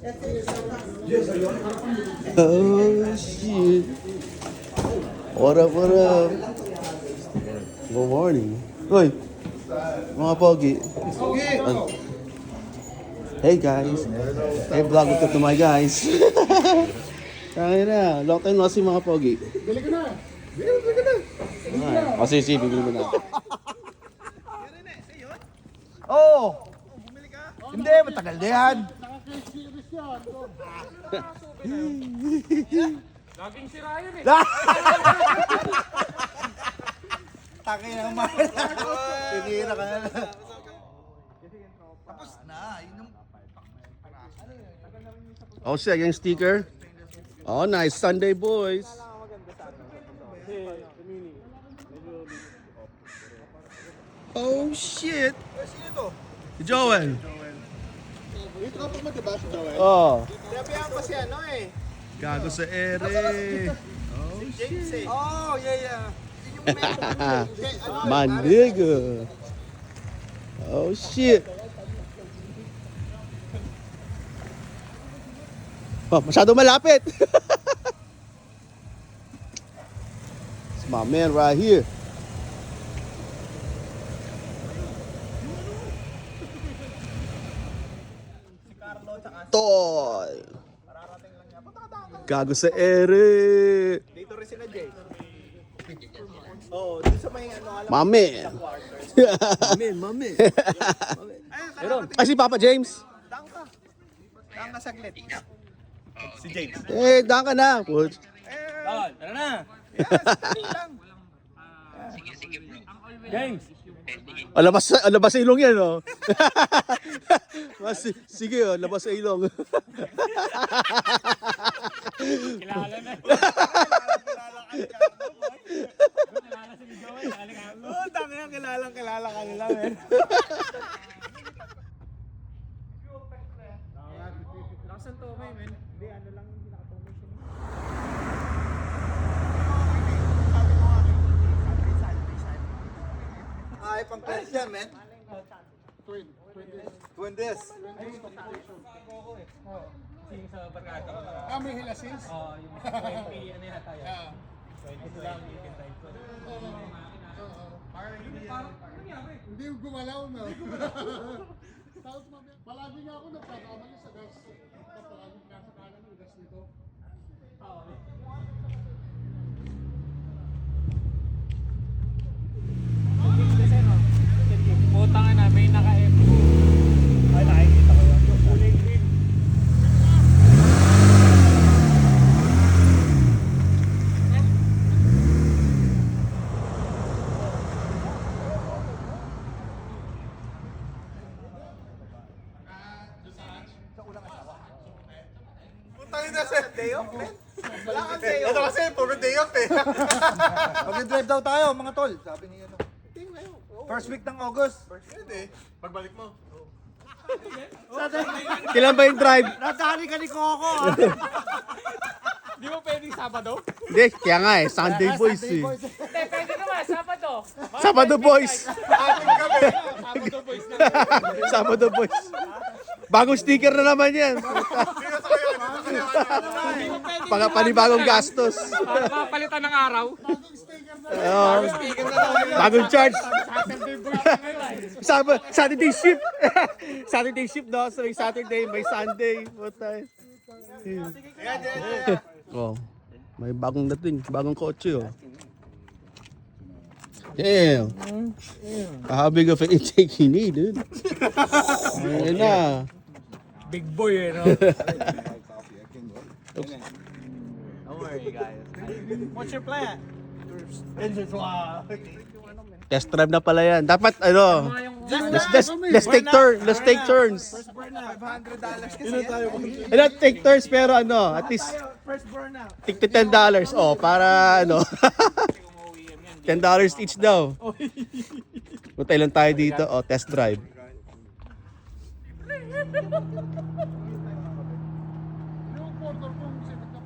Oh shit. What up, what up? Good morning. Uy, mga pogi. Hey guys. Hey vlog to my guys. Kaya na, long time no see mga pogi. Bili ko na. Bili ko na. O sige, bibili mo na. Oo! Hindi, matagal na yan. Naka-series yan. Laging sira yun eh. Taki naman. Tinira ka na. Tapos na. Yun yung... Oh siya, yung sticker. Oh nice, Sunday boys. Oh shit. Sino ito? Joel. Ito kapag mo diba si Joel? Oh. Sinabihan ko si ano eh. Gago sa ere. James eh. Oh, yeah. Yun yung meron. My nigga. Oh shit. Oh, masyado malapit. It's my man right here. Toy. Gago sa ere. Dito rin sila Jay. Oo, dito sa may ano, alam My man. Mami. Ay, si Papa James. Dang ka. Dang ka saglit. Si James. Eh, daan ka na. Putz. Tara na. James. Oh, labas sa ilong yan, oh. Sige, oh, labas sa ilong. Kilala na. Kilala si Joel. Oo, dami yung kilala ka nila, men. Nakasan to may men. Hindi, ano lang hindi nakatumay siya. Ay, pang class yan, men. Duendes. Kasi yung sa barkada. Ah, may hilasins? Oo, yung 20 ano yata yun. 20 lang yung type ko. Hindi yung gumalaw na. Tapos palagi nga ako nagkakamali sa gas. Palagi nasa kanan yung gas nito. Putang na, may naka-F. Ay, nakikita ko yun. Yung kulay green. Putangin na sa day off, men. Wala kang day off. Ito kasi, puro day off eh. Mag-drive daw tayo, mga tol. Sabi ni ano. First week ng August. Pwede. Pagbalik mo. Kailan ba yung drive? Nadali ka ni Coco. Di mo pwedeng Sabado? Hindi, kaya nga eh, Sunday boys eh. Hindi, pwede naman, Sabado. Sabado boys. Ating kami. Sabado boys na. Sabado boys. Bagong sticker na naman yan. Panibagong gastos. Para mapalitan ng araw. Oo. Bagong charge. Saturday shift. Saturday shift, no? So, may Saturday, may Sunday. What time? Oh, may bagong dating, bagong kotse, oh. Damn. How big of an intake you need, dude? Ayun na. Big boy eh, no? Don't worry, guys. What's your plan? Test drive na pala yan. Dapat, ano, let's take turn. Let's take turns. $500 kasi. Ano, take turns, pero ano, at least, First burnout. tig $10. Oh, para, ano, $10 each daw. Punta lang tayo dito, oh, test drive. Yung motor kong sikat na